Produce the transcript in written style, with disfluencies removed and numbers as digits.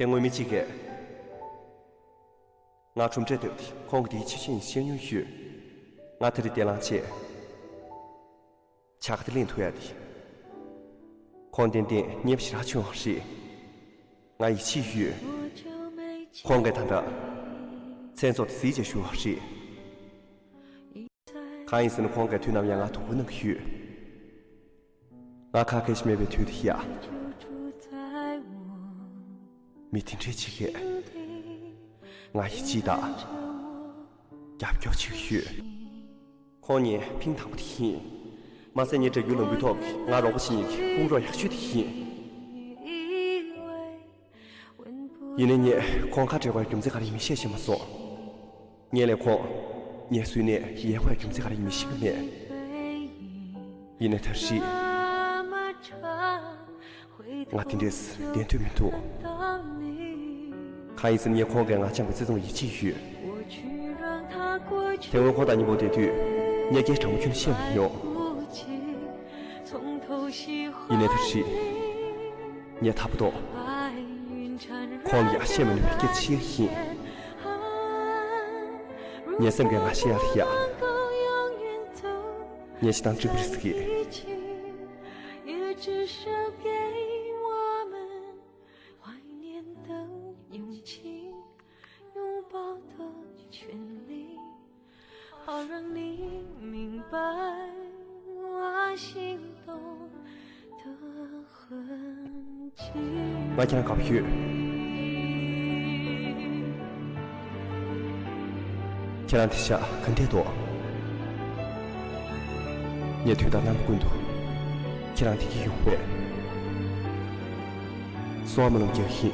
天我没几个，我从这头的，看个第七星先用血，我这里点浪钱，恰克的领头的，看点点你不是他穷事，我一起血，看给他的，才做的世界学事，看一生的看给推那样啊都不能血，我看开始没被推的呀。没听这几个，我一记得，也不要情绪。看你平常不听，马上你这有人不逃避，我若不是你的，工作也许的很。因为你光看这块跟这个里面写什么说，你来看，你随你也会跟这个里面写个面，因为他是。我听的是连对面多，看一次你也看给我讲的这种一起学，天文看到你没得对，你也给长不群写没有，因为他是你也差不多，看你也写没了给写很，你也生给我写了呀，你也是当真不是给。至少给我们怀念的勇气，拥抱的权利，好让你明白我心动的痕迹。我今天搞屁，前两天下很太多，也推到南部滚头。前两天有会，所以我们能接近。